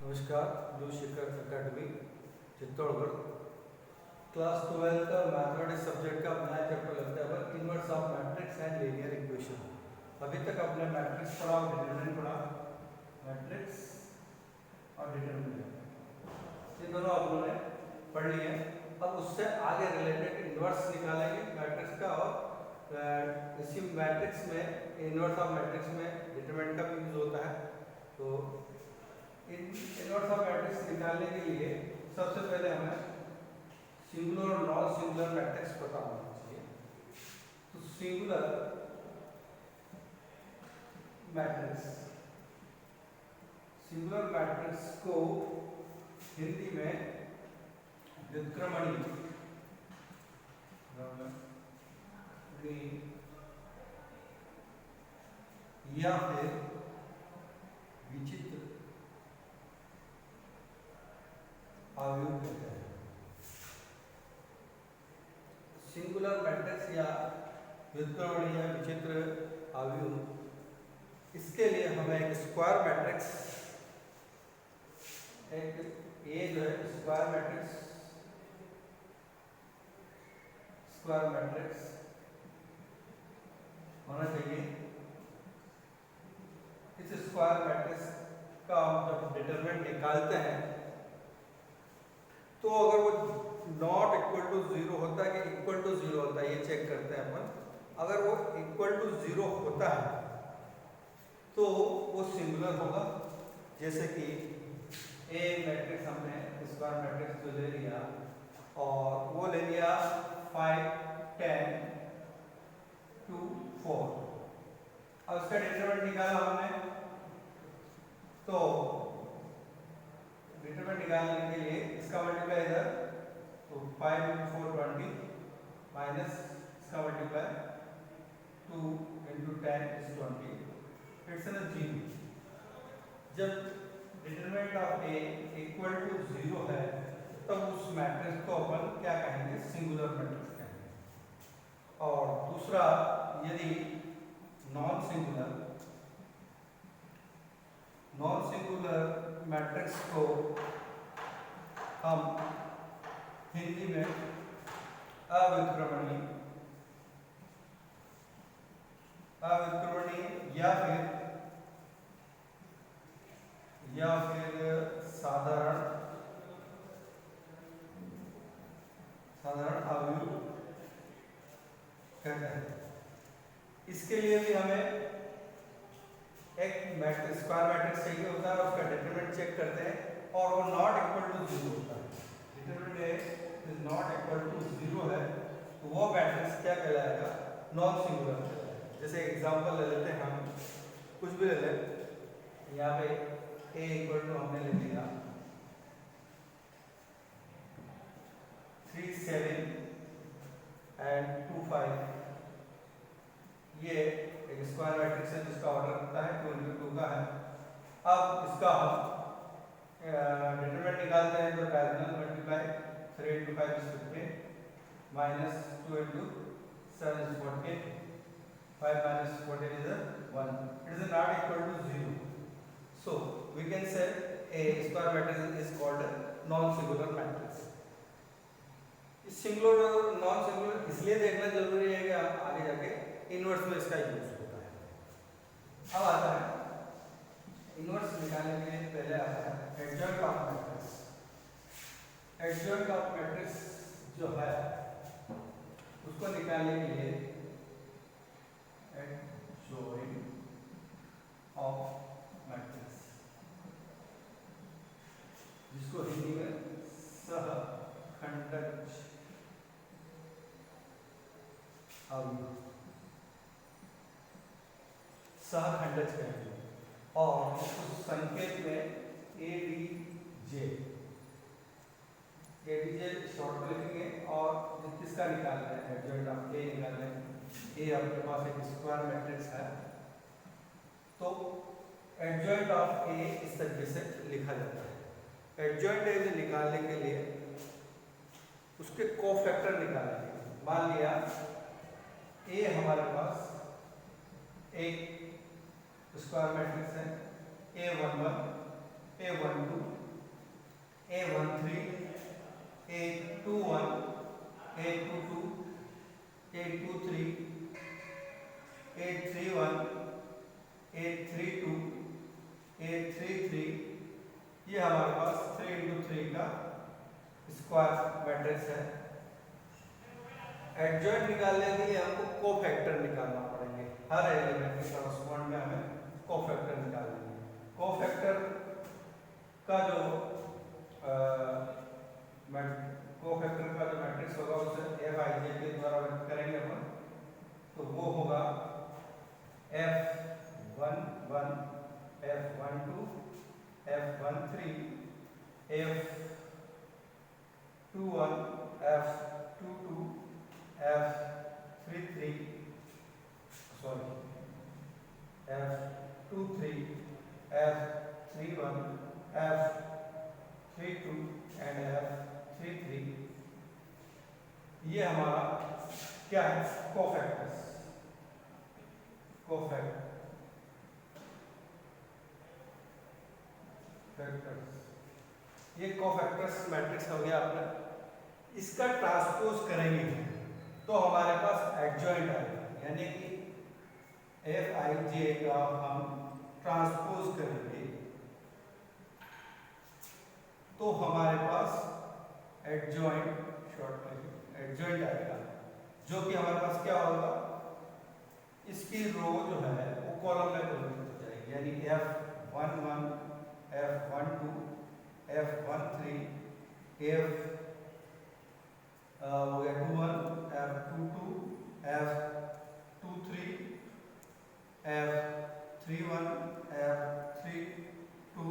नमस्कार, ब्लू शिखर academy Chittorgarh class 12 का mathematics subject का नया चैप्टर लगता है inverse of matrix and linear equation. अभी तक आपने मैट्रिक्स पढ़ा और डिटरमिनेंट पढ़ा, मैट्रिक्स और डिटरमिनेंट ये दोनों आप लोगों ने पढ़ लिए हैं। अब उससे आगे रिलेटेड इनवर्स निकालेंगे मैट्रिक्स का और इसी मैट्रिक्स में इनवर्स ऑफ मैट्रिक्स में डिटरमिनेंट का भी यूज होता है। तो इनवर्स ऑफ मैट्रिक्स निकालने के लिए सबसे पहले हमें सिंगुलर और नॉन सिंगुलर मैट्रिक्स पता होना चाहिए। तो सिंगुलर मैट्रिक्स को हिंदी में व्युत्क्रमणीय या फिर विचित्र अवयव कहते हैं। सिंगुलर मैट्रिक्स या व्युत्क्रमणीय या विचित्र अवयव, इसके लिए हमें एक स्क्वायर मैट्रिक्स, ये जो है स्क्वायर मैट्रिक्स होना चाहिए। इस स्क्वायर मैट्रिक्स का हम जब डिटरमिनेंट निकालते हैं तो अगर वो नॉट इक्वल टू जीरो होता है कि इक्वल टू जीरो होता है, ये चेक करते हैं अपन। अगर वो इक्वल टू जीरो होता है तो वो सिंगुलर होगा। जैसे कि ए मैट्रिक्स हमने स्क्वायर मैट्रिक्स जो ले लिया और वो ले लिया 5 10 2 4। अब इसका डिटरमिनेंट निकाला हमने, तो डिटरमिनेंट निकालने के लिए इसका मल्टीप्लाई इधर, तो 5 into 4 20 माइनस इसका multiply 2 into 10 is 20, it's an 0। जब determinant of A equal to 0 है तब उस मैट्रिक्स को अपन क्या कहेंगे, सिंगुलर मैट्रिक्स कहेंगे। और दूसरा, यदि नॉन सिंगुलर मैट्रिक्स को हम हिंदी में अव्युत्क्रमणीय या फिर साधारण अवयव कहते हैं। इसके लिए भी हमें एक मैट्रिक्स, स्क्वायर मैट्रिक्स चाहिए होता है, उसका डिटरमिनेंट चेक करते हैं और वो नॉट इक्वल टू 0 होता है। Determinant is not equal to 0 है तो वो मैट्रिक्स क्या कहलाएगा, नॉन सिंगुलर कहलाएगा। जैसे एग्जांपल ले लेते हैं, हम कुछ भी ले लें। यहाँ पे a इक्वल टू हमने ले लिया 3 7 एंड 2 5। ये एक स्क्वायर मैट्रिक्स है जिसका ऑर्डर होता है 2 into 2 का है। अब इसका हम डिटरमिनेंट निकालते हैं तो diagonal multiply 3 into 5 is 15 minus 2 into 7 is 14, 5 minus 14 is 1. It is not equal to 0. So we can say a square matrix is called a non-singular matrix. Singular और नॉन सिंगुलर इसलिए देखना जरूरी है कि आगे जाके इनवर्स में इसका यूज होता है। अब आता है इनवर्स निकालने के लिए पहले आता है adjoint of matrix. Adjoint of matrix जो है उसको निकालने के लिए एडजॉइंट ऑफ मैट्रिक्स, जिसको हिंदी में सहखंडज सहखंडज कहेंगे और उस संकेत में एडीजे शॉर्ट में लिखेंगे। और किसका निकाल रहे हैं, एडजॉइंट ऑफ ए निकाल रहे हैं। ए आपके पास एक स्क्वायर मैट्रिक्स है तो एडजॉइंट ऑफ ए इस तरीके से लिखा जाता है। एडजॉइंट ए निकालने के लिए उसके कोफैक्टर निकालेंगे। मान लिया ए हमारे पास एक स्क्वायर मैट्रिक्स है A11 A12 ये हमारे पास 3 इंटू 3 का स्क्वायर मैट्रिक्स है। एडजॉइंट निकालने के लिए हमको कोफैक्टर निकालना पड़ेंगे, हर एलिमेंट के करस्पॉन्ड में हमें कोफैक्टर निकालेंगे। कोफैक्टर का जो मैट्रिक्स होगा उसे Fij के द्वारा व्यक्त करेंगे अपन, तो वो होगा F11 F12 F13 F21 F22 F23 F31 F32 and F33। ये हमारा क्या है, कोफैक्टर्स। ये कोफैक्टर्स मैट्रिक्स हो गया अपना। इसका ट्रांसपोज करेंगे तो हमारे पास एडजॉइंट आएगा, यानी कि Fij का हम ट्रांसपोज करेंगे तो हमारे पास एडजॉइंट आएगा, जो कि हमारे पास क्या होगा, इसकी रो जो है वो कॉलम में कन्वर्ट हो जाएगी, यानी F11 F12 F13 F21 F22 F23 F31 F32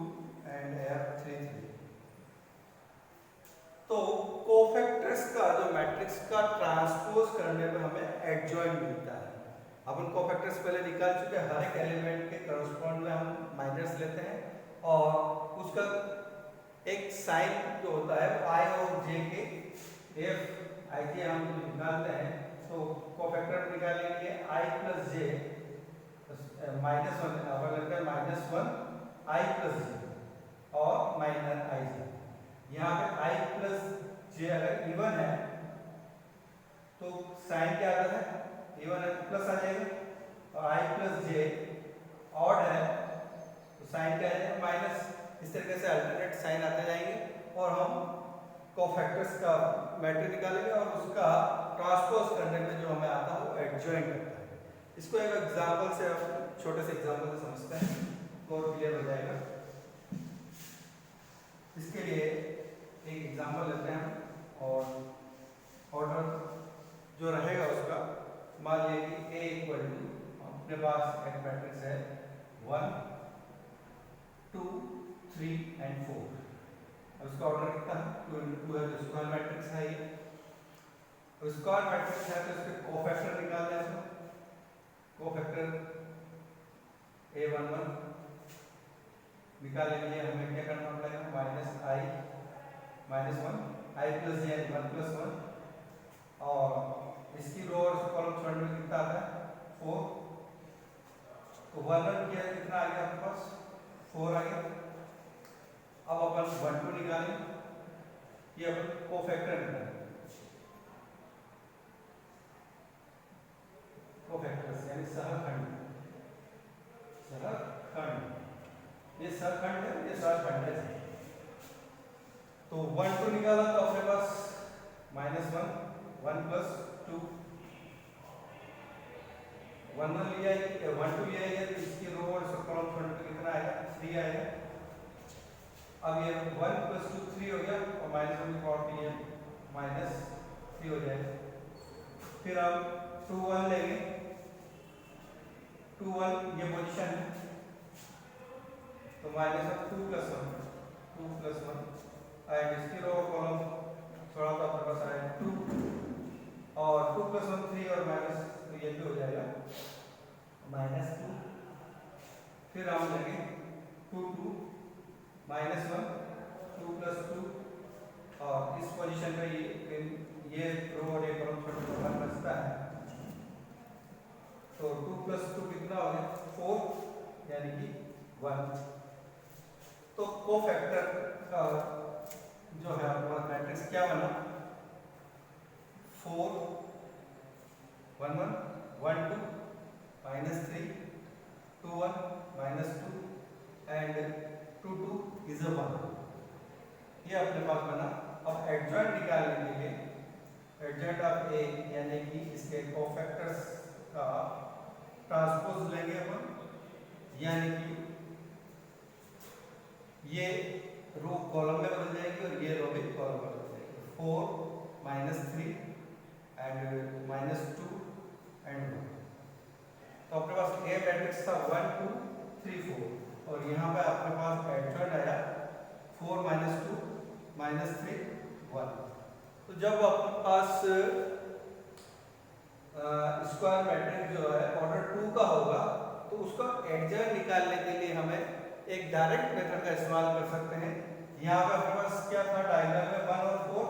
and F33। तो कोफैक्टर्स का जो मैट्रिक्स का ट्रांसपोज करने में हमें एडजॉइंट मिलता है। अपन कोफैक्टर्स पहले निकाल चुके हैं, हर एक एलिमेंट के करस्पॉन्ड में हम माइनस लेते हैं और उसका एक साइन जो होता है I और J के Fij हम निकालते हैं। तो कोफैक्टर निकालने के लिए I प्लस J -1 अपन लगता है -1 I प्लस J और माइनस Ij। यहाँ पे I प्लस J अगर इवन है तो साइन क्या आता है, इवन है तो प्लस आ जाएगा, और I प्लस J ऑड है तो साइन क्या आ जाएगा, माइनस। इस तरीके से अल्टरनेट साइन आते जाएंगे और हम कोफैक्टर्स का मैट्रिक्स निकालेंगे और उसका ट्रांसपोज करने में जो हमें आता है वो एडजॉइंट करता है। इसको एक एग्जांपल से, छोटे से एग्जांपल से समझते हैं तो क्लियर हो जाएगा। इसके लिए एक एग्जांपल लेते हैं और ऑर्डर जो रहेगा उसका, मान लीजिए कि A इक्वल टू, अपने पास एक मैट्रिक्स है 1 2 3 एंड 4। अब इसका ऑर्डर कितना है, 2 into 2 है, तो स्क्वायर मैट्रिक्स है ये। स्क्वायर मैट्रिक्स है तो इसके कोफैक्टर निकालने हैं। कोफैक्टर A11 निकालने के लिए हमें क्या करना पड़ेगा, -1 I प्लस J 1 प्लस 1, और इसकी रो और कॉलम छोड़ने में कितना आता है 4। तो 1 किया कितना आ गया आपके पास, 4 आ गया। अब अपन 1 2 निकालें, ये अपन कोफैक्टर निकालें, कोफैक्टर्स यानी सहखंड। ये सहखंड है, ये सहखंड है। तो 1 2 निकाला तो अपने पास -1 1 प्लस 2 1 1 लिया, 1 2 लिया है तो इसकी रो और कॉलम छोड़ने पे कितना आएगा, 3 आएगा। अब ये 1 प्लस 2 3 हो गया और -1 की पावर p है -3 हो जाएगा। फिर हम 2 1 लेंगे, 2 1 ये पोजीशन है तो -2 प्लस 1 एंड इसकी रो और कॉलम थोड़ा सा अपने पास आएगा 2 और 2 प्लस 1 3 और माइनस, तो ये भी हो जाएगा -2। फिर हम लेंगे 2 2 -1 2 प्लस 2 और इस पोजीशन पे ये रो और ये कॉलम छोटा छोटा बचता है। तो 2 प्लस 2 कितना हो गया 4, यानी कि 1। तो कोफैक्टर का जो है हमारा मैट्रिक्स क्या बना, 4 1 1 1 2 -3 2 1 -2 एंड 2 2 is a 1। ये अपने पास बना। अब एडजॉइंट निकालने के लिए एडजॉइंट ऑफ ए यानी कि इसके कोफैक्टर्स का ट्रांसपोज लेंगे अपन, यानी कि ये रो कॉलम में बदल जाएगी और ये रो भी कॉलम में बदल जाएगी। 4 -3 एंड -2 एंड 1। तो अपने पास ए मैट्रिक्स था 1 2 3 4 और यहाँ पे अपने पास एडजॉइंट आया 4 -2 -3 1। तो जब अपने पास स्क्वायर मैट्रिक्स जो है ऑर्डर 2 का होगा तो उसका एडजॉइंट निकालने के लिए हमें एक डायरेक्ट मेथड का इस्तेमाल कर सकते हैं। यहाँ पे अपने पास क्या था, डायगोनल में 1 और 4,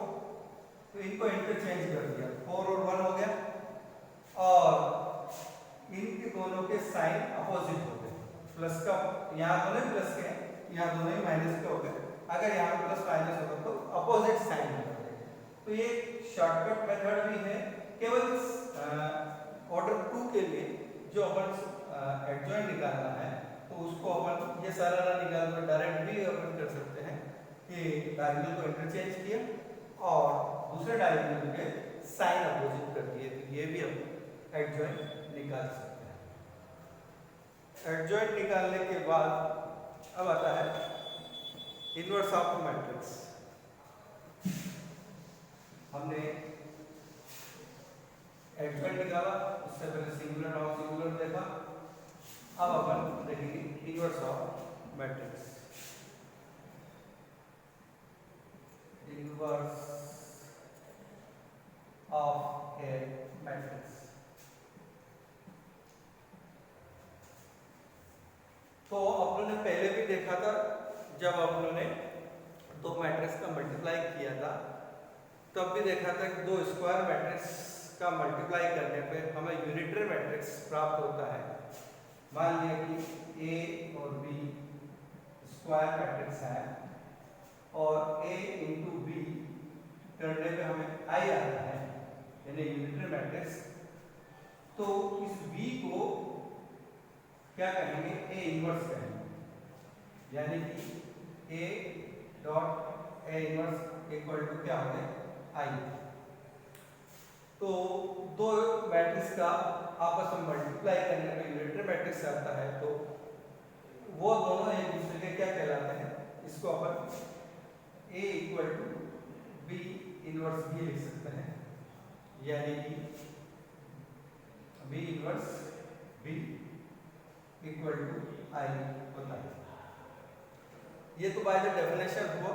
तो इनको इंटरचेंज कर दिया, 4 और 1 हो गया और इनके दोनों के साइन अपोजिट हो गए। प्लस का यहाँ दोनों प्लस के, यहाँ दोनों ही माइनस के हो गए। अगर यहाँ प्लस माइनस होगा तो अपोजिट साइन होगा। तो ये शॉर्टकट मेथड भी है। केवल ऑर्डर 2 के लिए जो अपन एडजॉइंट निकालना है तो उसको अपन ये सारा ना निकाल कर डायरेक्ट भी अपन कर सकते हैं कि डायगोनल को इंटरचेंज किया और दूसरे डायगोनल के साइन अपोजिट कर दिए, तो ये भी हम एडजॉइंट निकाल सकते हैं। एडजॉइंट निकालने के बाद अब आता है इनवर्स ऑफ मैट्रिक्स। हमने एडजॉइंट निकाला, उससे पहले सिंगुलर नॉन सिंगुलर देखा। अब अपन देखेंगे inverse of matrix. Inverse of A matrix. तो अपन ने पहले भी देखा था, जब अपन ने दो मैट्रिक्स का मल्टीप्लाई किया था तब भी देखा था कि दो स्क्वायर मैट्रिक्स का मल्टीप्लाई करने पे हमें यूनिटरी मैट्रिक्स प्राप्त होता है। मान लिया कि ए और बी स्क्वायर मैट्रिक्स है और ए इंटू बी करने पे हमें आई आता है, यानी यूनिटरी मैट्रिक्स। तो इस बी को क्या कहेंगे, ए इनवर्स कहेंगे, यानी कि A dot A inverse equal to क्या हो गया, आई। तो दो मैट्रिक्स का आपस में मल्टीप्लाई करने पे यूनिटरी मैट्रिक्स आता है, तो वो दोनों एक दूसरे के क्या कहलाते हैं, इसको अपन A equal to B inverse भी लिख सकते हैं, यानी कि B inverse B equal to I होता है। ये तो बाय द डेफिनेशन हुआ।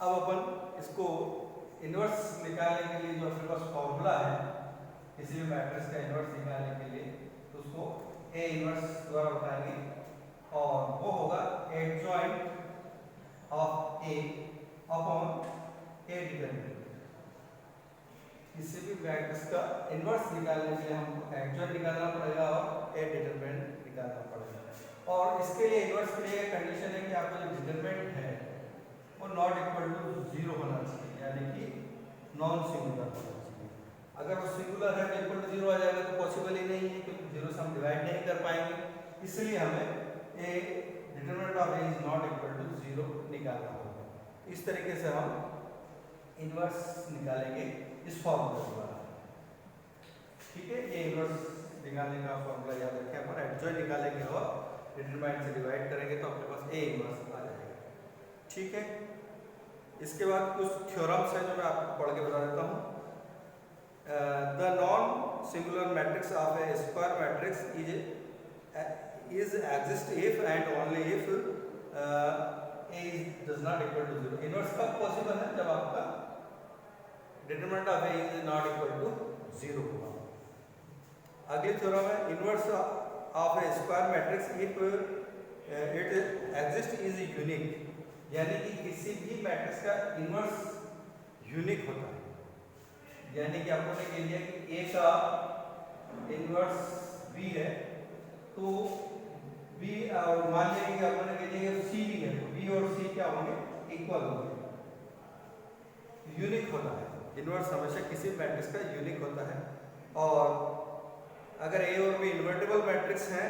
अब अपन इसको इनवर्स निकालने के लिए जो अपने पास फॉर्मूला है किसी भी मैट्रिक्स का इनवर्स निकालने के लिए, तो उसको ए इनवर्स द्वारा बताएंगे और वो होगा adjoint of A upon A determinant. किसी भी मैट्रिक्स का इनवर्स निकालने के लिए हमको एडजॉइंट निकालना पड़ेगा और ए डिटरमिनेंट निकालना पड़ेगा। और इसके लिए इनवर्स के लिए कंडीशन है कि आपका जो डिटरमिनेंट है वो नॉट इक्वल टू 0 होना चाहिए, यानी कि नॉन सिंगुलर होना चाहिए। अगर वो सिंगुलर है तो इक्वल टू 0 आ जाएगा, तो पॉसिबल ही नहीं है, क्योंकि 0 से हम डिवाइड नहीं कर पाएंगे। इसलिए हमें A determinant of A is not equal to 0 निकालना होगा। इस तरीके से हम इनवर्स निकालेंगे इस फॉर्मूला द्वारा। ठीक है, ये इनवर्स निकालने का फॉर्मूला याद रखें। अपन एडजॉइंट निकालेंगे और डिटरमिनेंट से डिवाइड करेंगे तो अपने पास ए इनवर्स आ जाएगा। ठीक है, इसके बाद कुछ थ्योरम्स हैं जो मैं आपको पढ़ के बता देता हूँ। The non singular matrix of A square matrix is exist if and only if A does not equal to 0। Inverse कब पॉसिबल है, जब आपका determinant of A is not equal to 0 होगा। अगली थ्योरम है inverse of A square matrix if it exist is unique, यानी कि किसी भी मैट्रिक्स का इनवर्स यूनिक होता है। यानी कि आपको कह दिया कि ए का इनवर्स बी है, तो बी और मान लिया कि आपने कह दिया कि सी भी है, तो बी और सी क्या होंगे, इक्वल होंगे, यूनिक होता है। इनवर्स हमेशा किसी मैट्रिक्स का यूनिक होता है। और अगर ए और बी इन्वर्टिबल मैट्रिक्स हैं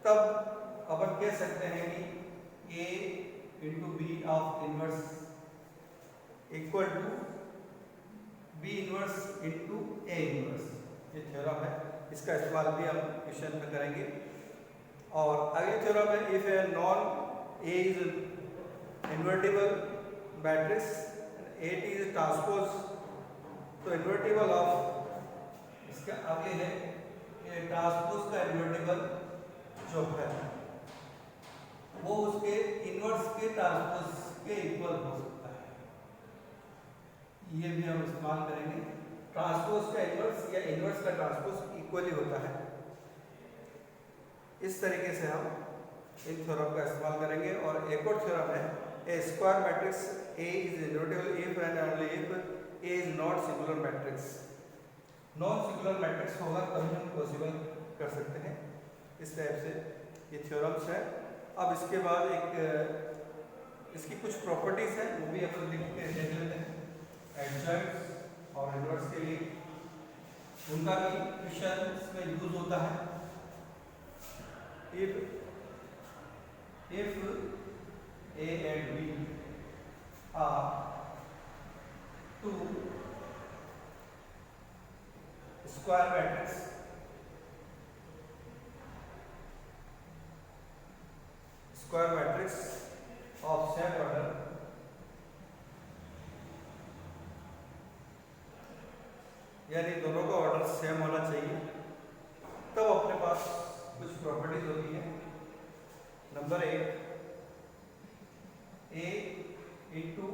तब अपन कह सकते हैं कि A into B of inverse equal to B inverse into A inverse, ये थ्योरम है, इसका इस्तेमाल भी हम क्वेश्चन में करेंगे। और अगले थ्योरम है, if a non A is invertible matrix A T is transpose, तो इन्वर्टिबल ऑफ, इसका आगे है ये ट्रांसपोज का इन्वर्टिबल जो है वो उसके इनवर्स के ट्रांसपोज के इक्वल हो सकता है, ये भी हम इस्तेमाल करेंगे। ट्रांसपोज का इनवर्स या इनवर्स का ट्रांसपोज इक्वली होता है, इस तरीके से हम इन थ्योरम का इस्तेमाल करेंगे। और एक और थ्योरम है, A square matrix A is invertible if and only if A is not singular matrix. Non singular matrix होगा तभी हम पॉसिबल कर सकते हैं। इस टाइप से ये थ्योरम्स है। अब इसके बाद एक इसकी कुछ प्रॉपर्टीज हैं, वो भी अपन लिख के देख लेते हैं। एडजॉइंट्स और इनवर्स के लिए उनका भी क्वेश्चन में यूज होता है। if A and B are two square matrix of same order, यानी दोनों का ऑर्डर सेम होना चाहिए, तब अपने पास कुछ प्रॉपर्टीज होती है। Number 1, A into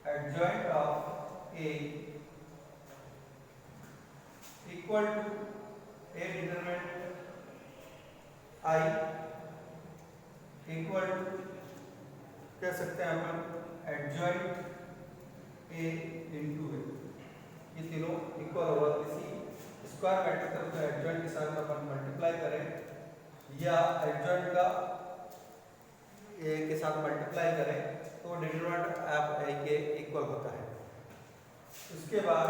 adjoint of A equal to A determinant I equal to, कह सकते हैं अपन एडजॉइंट A इंटू A, ये तीनों इक्वल होगा। किसी स्क्वायर मैट्रिक्स का एडजॉइंट के साथ अपन मल्टीप्लाई करें या एडजॉइंट का ए के साथ मल्टीप्लाई करें तो डिटरमिनेंट ऑफ ए के इक्वल होता है। उसके बाद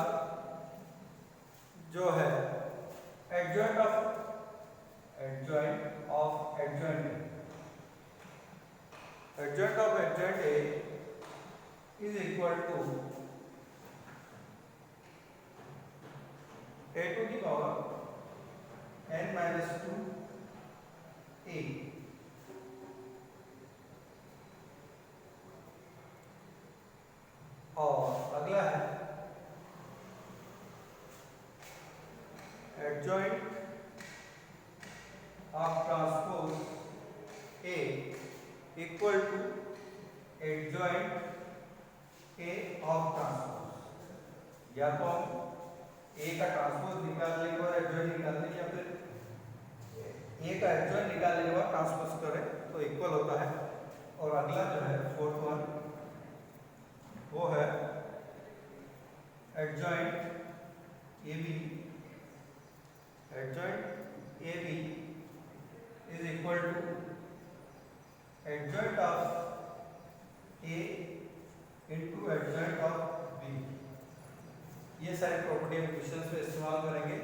जो है adjoint of adjoint A is equal to a to the power n minus 2 a, और अगला है adjoint of transpose A equal to adjoint A of transpose. या तो हम A का ट्रांसपोज निकालने के बाद एडजॉइंट निकालने, या फिर A का एडजॉइंट निकालने के बाद ट्रांसपोज करें तो इक्वल होता है। और अगला जो है फोर्थ वन, वो है adjoint AB is equal to adjoint of A into adjoint of B। ये सारी प्रॉपर्टी हम क्वेश्चंस में इस्तेमाल करेंगे।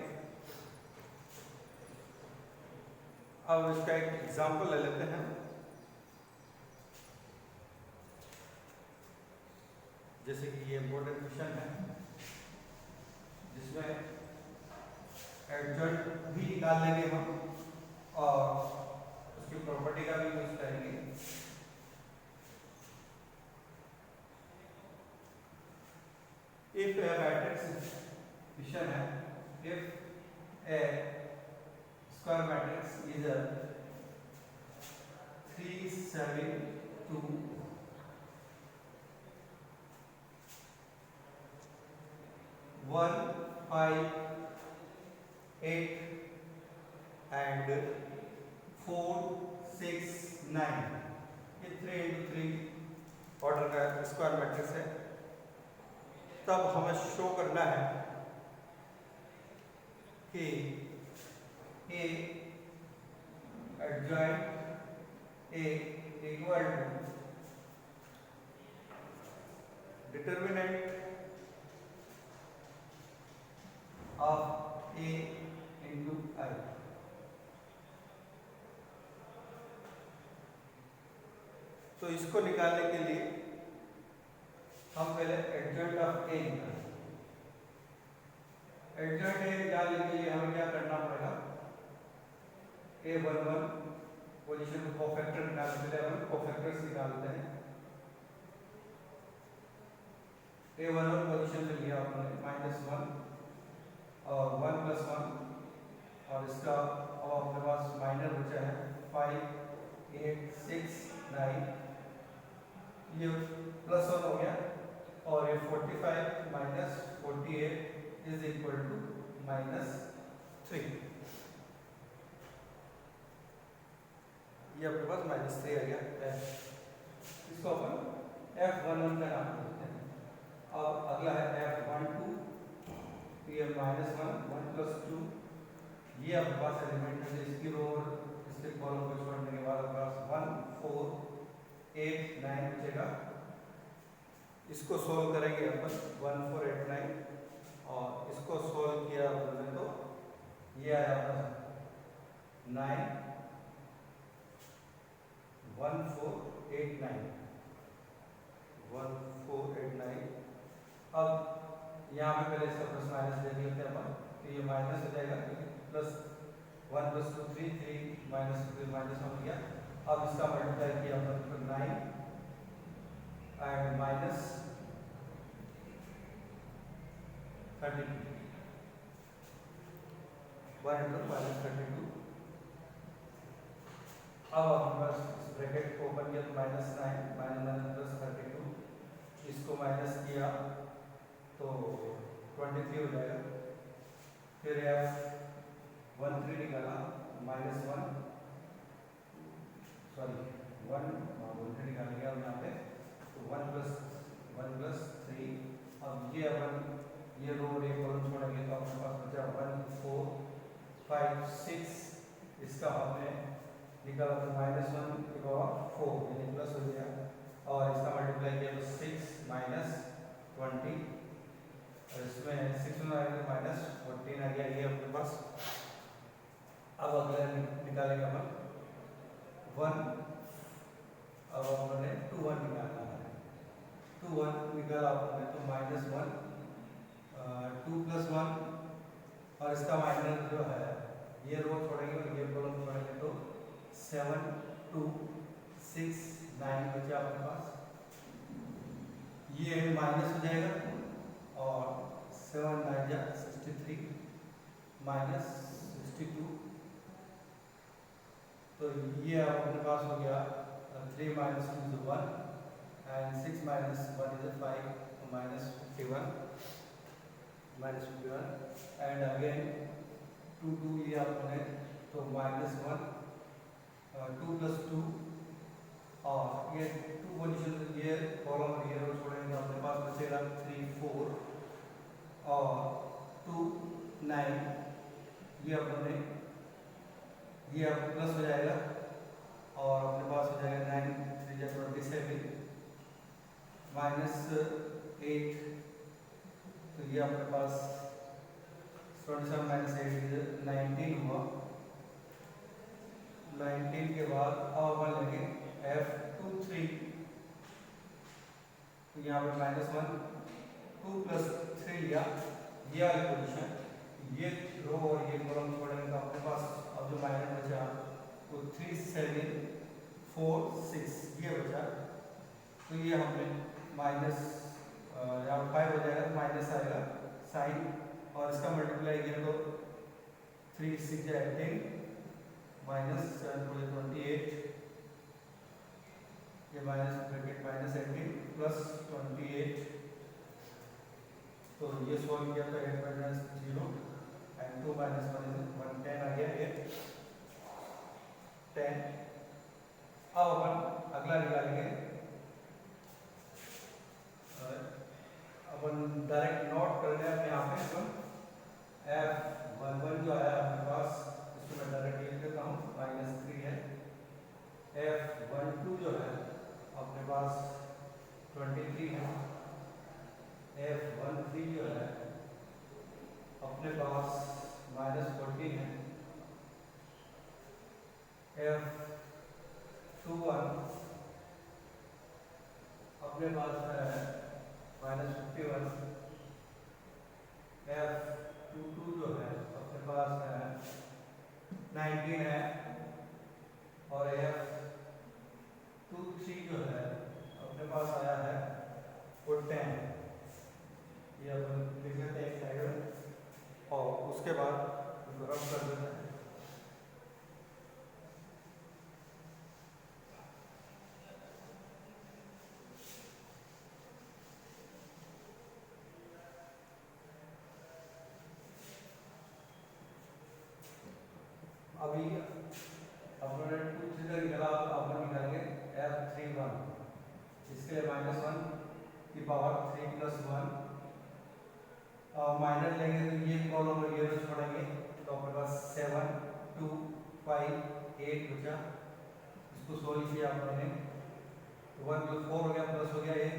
अब इसका एक एग्जांपल ले लेते हैं। जैसे कि ये इम्पोर्टेंट क्वेश्चन है जिसमें एडजॉइंट भी निकाल लेंगे हम और उसकी प्रॉपर्टी का भी यूज करेंगे। If a matrix क्वेश्चन है, if a square matrix is a 3, 7, 2, 1, 5, 8 and 4, 6, 9, ये 3 into 3 ऑर्डर का स्क्वायर मैट्रिक्स है, तब हमें शो करना है कि A adjoint A equal to determinant of A into I। तो इसको निकालने के लिए हम पहले एडजॉइंट ऑफ ए निकालें। एडजॉइंट ए निकालने के लिए हमें क्या करना पड़ेगा, A11 पोजीशन को कोफैक्टर निकालने के लिए हम कोफैक्टर्स निकालते हैं। A11 पोजीशन में लिया आपने -1 और 1 + 1 और इसका अब आपके पास माइनर बचा है 5 8 6 9, ये +1 हो गया और ये 45 - 48 इज इक्वल टू -3। ये आपके पास -3 आ गया है। इसको अपन F11 का नाम देते हैं। अब अगला है F12, ये -1 1 + 2, ये आपके पास एलिमेंट है। इसकी रो और इसके कॉलम को छोड़ने के बाद आपके पास 1 4 8 9 बचेगा। इसको सॉल्व करेंगे अपन 1 4 8 9 और इसको सॉल्व किया हमने तो ये आया अपना 9 1 4 8 9 1 4 8 9। अब यहाँ पे पहले इसका प्लस माइनस ले लेते हैं अपन, तो ये माइनस हो जाएगा +1 + 2 3 3 -2 -1 हो गया। अब इसका मल्टीप्लाई किया अपन 9 एंड -32 1 × -32। अब हमारे पास इस ब्रैकेट को ओपन किया तो -9 -9 + 32, इसको माइनस किया तो 23 हो जाएगा। फिर F13 निकाला -1 सॉरी 1 13 निकालेंगे अब यहाँ पे, तो 1 + 3। अब ये अपन ये रो और ये कॉलम छोड़ेंगे तो अपने पास बचा 1 4 5 6। इसका हमने निकाला तो -1 के पावर 4 यानी प्लस हो गया और इसका मल्टीप्लाई किया तो 6 - 20 और इसमें 6 में आएगा -14 आ गया ये अपने पास। अब अगला निकालेंगे अपन 1, अब हमने 2 1 निकालना है। 2 1 निकाला आपने तो -1 2 + 1 और इसका माइनस जो है ये रो छोड़ेंगे और ये कॉलम छोड़ेंगे तो 7 2 6 9 बचा आपके पास। ये माइनस हो जाएगा और 7 9 जा 63 -62, तो ये अपने पास हो गया 3 - 2 is 1 and 6 - 1 is 5 -51 and again 2 2 ये आपने तो -1 2 + 2 और ये 2 पोजीशन ये कॉलम और ये रो छोड़ेंगे तो अपने पास बचेगा 3 4 और 2 9। ये अपने ये अब प्लस हो जाएगा और अपने पास हो जाएगा 9 3 जा 27 -8, तो ये अपने पास 27 - 8 19 हुआ। 19 के बाद अब अपन लेंगे F23, तो यहाँ पर -1 2 + 3 लिया ये वाली पोजीशन, ये रो और ये कॉलम छोड़ेंगे तो अपने पास अब जो माइनस बचा वो 3 7 4 6 ये बचा। तो ये हमने माइनस यहाँ 5 हो जाएगा माइनस आएगा साइन और इसका मल्टीप्लाई किया तो 3 6 18 -7 28, ये माइनस ब्रैकेट -18 + 28, तो ये सॉल्व किया तो 8 - 0 and 2 - 1 is 1 10 आ गया ये 10। अब अपन अगला निकालेंगे, अपन डायरेक्ट नोट कर रहे हैं यहाँ पे अपन F11 जो आया अपने पास इसको मैं डायरेक्ट लिख देता हूँ -3 है। F12 जो है अपने पास 23 है। F13 जो है अपने पास -14 है। F21 अपने पास है -51 F22 जो है अपने पास है 19 है और F23 जो है अपने पास आया है वो 10 है। ये अपन लिख लेते हैं एक साइड में और उसके बाद इसको रब कर देते हैं। अभी अपने 2 3 का निकाला अपन निकालेंगे F31 इसके लिए -1 की पावर 3 + 1 माइनर लेंगे तो ये कॉलम और ये रो छोड़ेंगे तो अपने पास 7 2 5 8 बचा। इसको सोल्व किया आपने 1 + 4 हो गया प्लस हो गया ये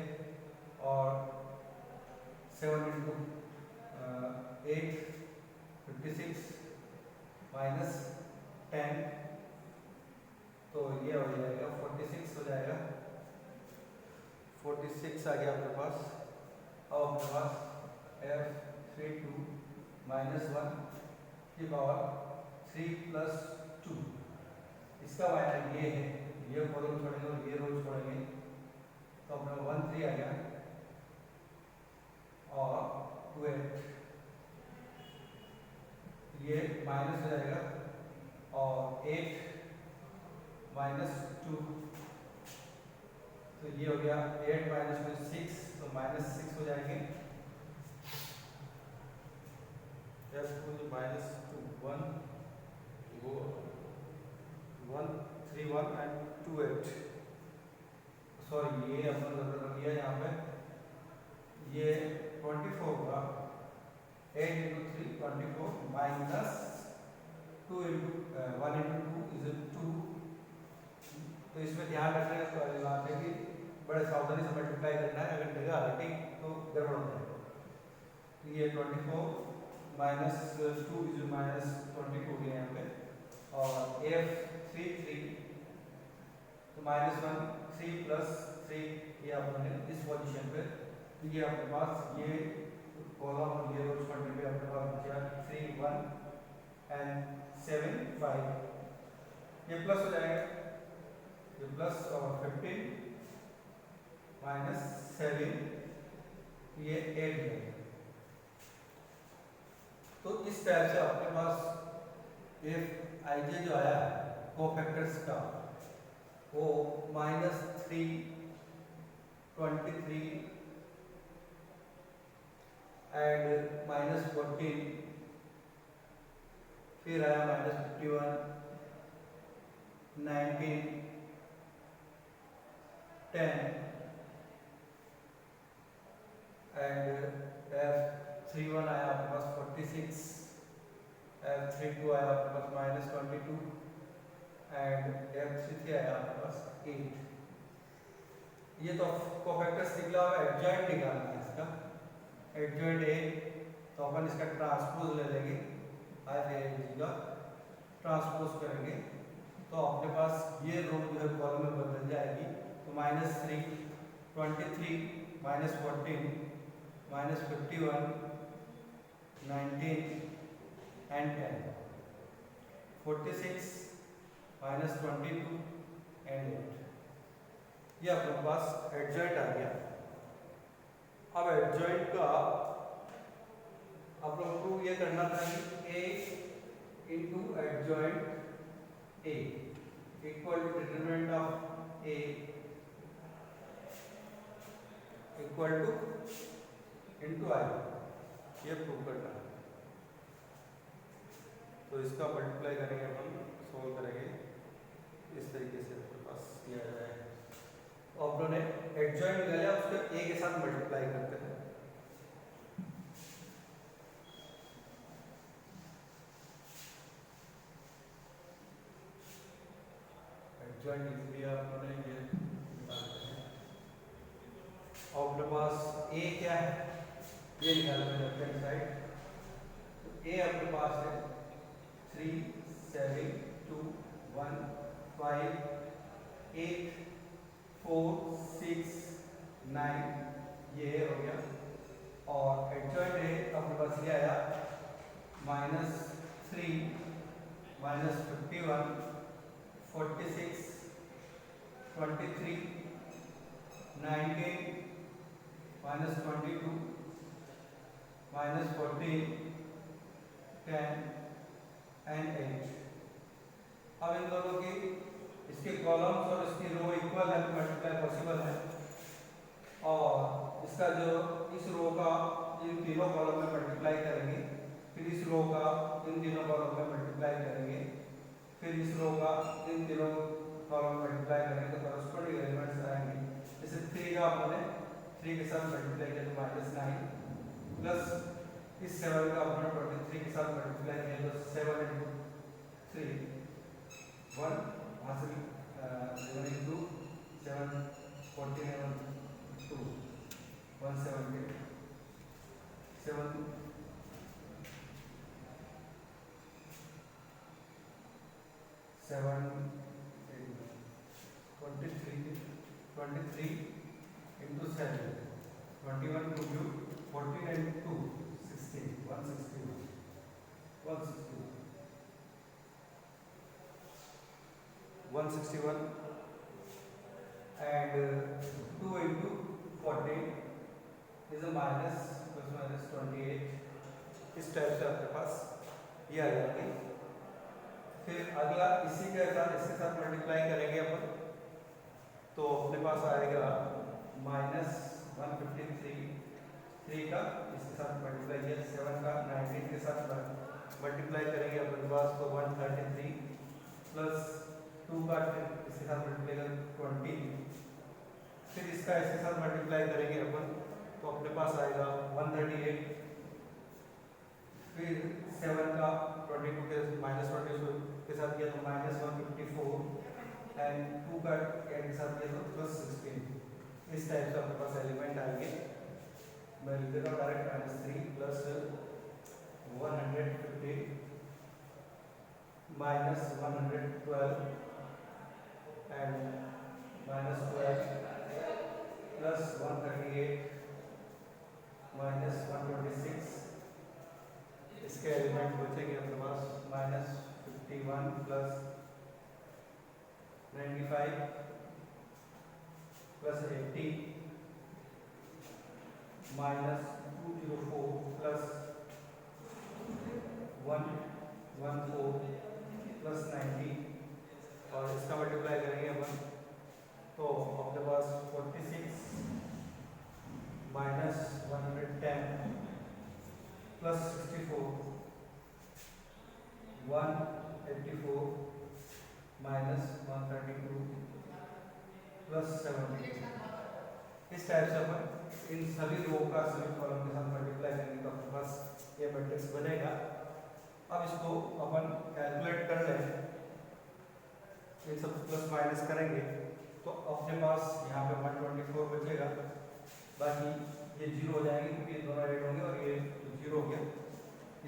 और 7 × 8 56 -10 तो ये हो जाएगा 46 हो जाएगा 46 आ गया आपके पास। अब अपने पास F32 -1 की पावर 3 + 2 इसका माइनस ये है ये कॉलम छोड़ेंगे और ये रो छोड़ेंगे तो अपना 1 3 आ गया और 2 8 ये माइनस हो जाएगा और 8 - 2 तो ये हो गया 8 - 6 तो -6 हो जाएंगे। F2 -2 1 वो 1 3 1 and 2 8 सॉरी ये अपन गड़बड़ कर दिया यहाँ पे ये 24 होगा 8 × 3 24 -2 × 1 × 2 = 2 तो इसमें ध्यान रखने वाली बात है कि बड़े सावधानी से मल्टीप्लाई करना है अगर जगह हटी तो गड़बड़ हो जाएगा। तो ये 24 - 2 = -22 गया यहाँ पे और F33 तो -1 3 + 3 ये आपने इस पोजीशन पे तो ये आपके पास ये कॉलम और ये रो छोड़ने पे आपके पास बचा 3 1 and 7 5 ये प्लस हो जाएगा ये प्लस और 15 -7 ये 8 है। तो इस तरह से आपके पास Fij जो आया है कोफैक्टर्स का वो -3 23 एंड -14 फिर आया -51 19 10 एंड F31 आया आपके पास 46 F32 आया आपके पास -22 एंड F33 आया आपके पास 8। ये तो कोफैक्टर्स निकला हुआ एडजॉइंट निकालना है इसका एडजॉइंट ए तो अपन इसका ट्रांसपोज ले लेंगे IJ का ट्रांसपोज करेंगे तो अपने पास ये रो जो है कॉलम में बदल जाएगी तो -3 23 -14 -51 19 and 10 46 -22 and 8 ये अपने पास एडजॉइंट आ गया। अब एडजॉइंट का आप लोग को ये करना था कि A into adjoint A equal to determinant of A equal to into I ये प्रूव करना है। तो इसका मल्टीप्लाई करेंगे अपन सोल्व करेंगे इस तरीके से अपने पास किया जाए और अपन ने एडजॉइंट ले लिया उसको A के साथ मल्टीप्लाई करते हैं एडजॉइंट लिख लिया आपने ये और अपने पास A क्या है ये निकालना है लेफ्ट हैंड साइड तो A अपने पास है 3 7 2 1 5 8 4 6 9 ये हो गया, और एडजॉइंट ए अपने पास ये आया -3 -51 46 23 19 -22 -14 10 एंड 8। अब इन दोनों की इसके कॉलम्स और इसकी रो इक्वल है, मल्टीप्लाई पॉसिबल है, और इसका जो इस रो का इन तीनों कॉलम में मल्टीप्लाई करेंगे, फिर इस रो का इन तीनों कॉलम में मल्टीप्लाई करेंगे, फिर इस रो का इन तीनों कॉलम में मल्टीप्लाई करेंगे, तो करस्पॉन्डिंग एलिमेंट्स आएंगे। जैसे 3 का आपने 3 के साथ मल्टीप्लाई किया तो -9 प्लस इस 7 का आपने 23 के साथ मल्टीप्लाई किया तो 7 × 3 1 वहाँ से 7 × 7 14 and 2 170 7 7 23 into 7 21 to you 14 and 2 16 161 161 and 2 into 14 is a -28। इस टाइप से आपके पास ये आ जाएगी। फिर अगला इसी के साथ इसके साथ मल्टीप्लाई करेंगे अपन, तो अपने पास आएगा -153 3 का इसके साथ मल्टीप्लाई किया, 7 का 19 के साथ मल्टीप्लाई करेंगे अपने पास तो 133 प्लस 2 का इसके साथ मल्टीप्लाई कर 20, फिर इसका इसके साथ मल्टीप्लाई करेंगे अपन तो अपने पास आएगा 138, फिर 7 का 22 के -22 के साथ किया तो -154 एंड 2 का 8 के साथ किया तो +16। इस टाइप से अपने पास एलिमेंट आएंगे। मैं लिख देता हूँ डायरेक्ट -3 प्लस 150 -112 एंड -12 प्लस 138 -126। इसके एलिमेंट बचेंगे अपने पास -51 प्लस 95 प्लस 80 -204 प्लस 114 प्लस 90, और इसका मल्टीप्लाई करेंगे अपन तो अपने पास 46 -110 प्लस 64 184 -132 प्लस 70। इस टाइप से अपन इन सभी रो का सभी कॉलम के साथ मल्टीप्लाई करेंगे तो अपने पास ये मैट्रिक्स बनेगा। अब इसको अपन कैलकुलेट कर लें, इन सब प्लस माइनस करेंगे तो अपने पास यहाँ पे 124 बचेगा, बाकी ये 0 हो जाएंगे क्योंकि ये दोनों ऐड होंगे और ये 0 हो गया,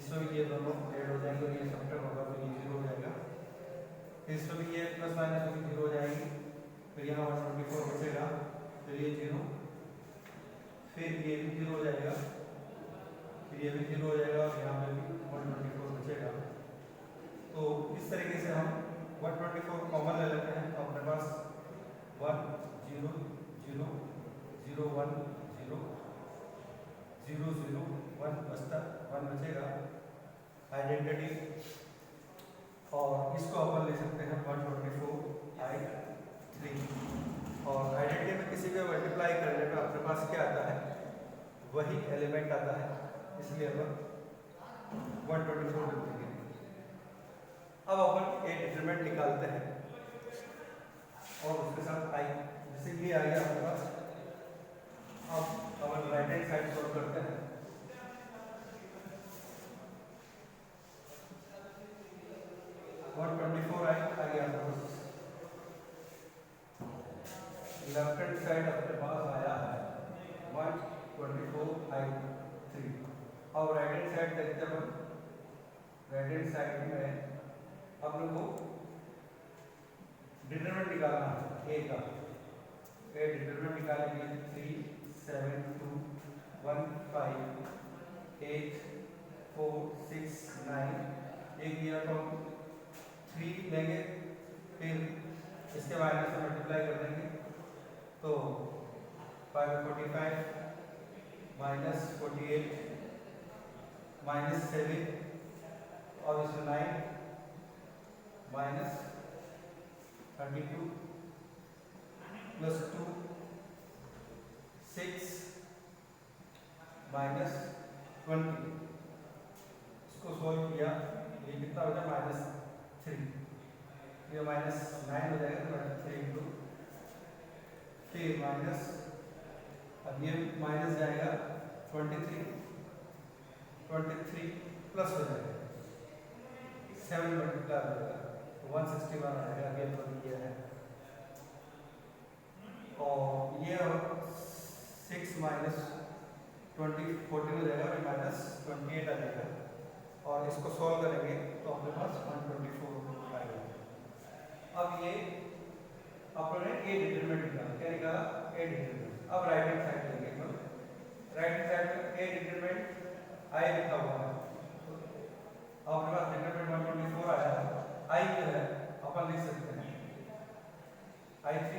इसमें भी ये दोनों ऐड हो जाएंगे और ये सब्ट्रैक्ट होगा तो ये 0 हो जाएगा, फिर इसमें भी ये प्लस माइनस होगी 0 हो जाएंगे, फिर यहाँ 124 बचेगा, फिर ये 0, फिर ये भी 0 हो जाएगा, फिर ये भी 0 हो जाएगा और यहाँ पे भी 124 बचेगा। तो इस तरीके से हम 124 कॉमन ले लेते हैं तो अपने पास 1 0 0 0 1 0 0 0 1 बचता 1 बचेगा आइडेंटिटी, और इसको अपन ले सकते हैं 124 आई 3, और आइडेंटिटी में किसी को मल्टीप्लाई करने पे अपने पास क्या आता है, वही एलिमेंट आता है, इसलिए अपन 124 लिखेंगे। अब अपन एक डिटरमिनेंट निकालते हैं और उसके साथ आई, जैसे ये आ गया हमारे पास। अब अपन राइट हैंड साइड सॉल्व करते हैं। आ गया हमारे पास, लेफ्ट हैंड साइड अपने पास आया है 124 आई 3। अब राइट हैंड साइड देखते हैं, राइट हैंड साइड में हम लोग को डिटरमिनेंट निकालना है ए का। ए डिटरमिनेंट निकालने के लिए 3 7 2 1 5 8 4 6 9 एक दिया तो 3 लेंगे, फिर इसके माइनस से मल्टीप्लाई कर देंगे तो 545 माइनस 48 माइनस 7 और इसमें 9 माइनस 32 प्लस 2 6 माइनस 20, इसको सोल्व किया ये कितना हो जाए -3, ये -9 हो जाएगा, 3 इंटू फिर माइनस, अब ये माइनस जाएगा 23 प्लस हो जाएगा 7 मल्टीप्लाई हो जाएगा तो 161 आएगा, अगेन तो ये है, और ये 6 माइनस 20 14 हो जाएगा, और -28 आ जाएगा, और इसको सॉल्व करेंगे तो अपने पास 124 आएगा। अब ये अपने ए डिटरमिनेंट निकाला, क्या निकाला? ए डिटरमिनेंट। अब राइट हैंड साइड लेंगे, राइट हैंड साइड में ए डिटरमिनेंट आई लिखा हुआ है, अब अपने पास डिटरमिनेंट 124 आया है, आई जो है अपन लिख सकते हैं I3,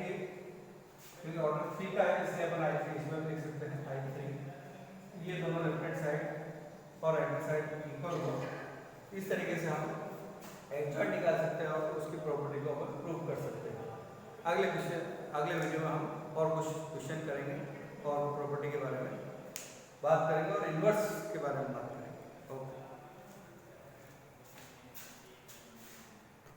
क्योंकि ऑर्डर 3 का है इसलिए अपन I3 इसमें लिख सकते हैं I3। ये दोनों लेफ्ट हैंड साइड और राइट हैंड साइड इक्वल हो, इस तरीके से हम एडजॉइंट निकाल सकते हैं और उसकी प्रॉपर्टी को अपन प्रूव कर सकते हैं। अगले वीडियो में हम और कुछ क्वेश्चन करेंगे और प्रॉपर्टी के बारे में बात करेंगे और इन्वर्स के बारे में बात करेंगे।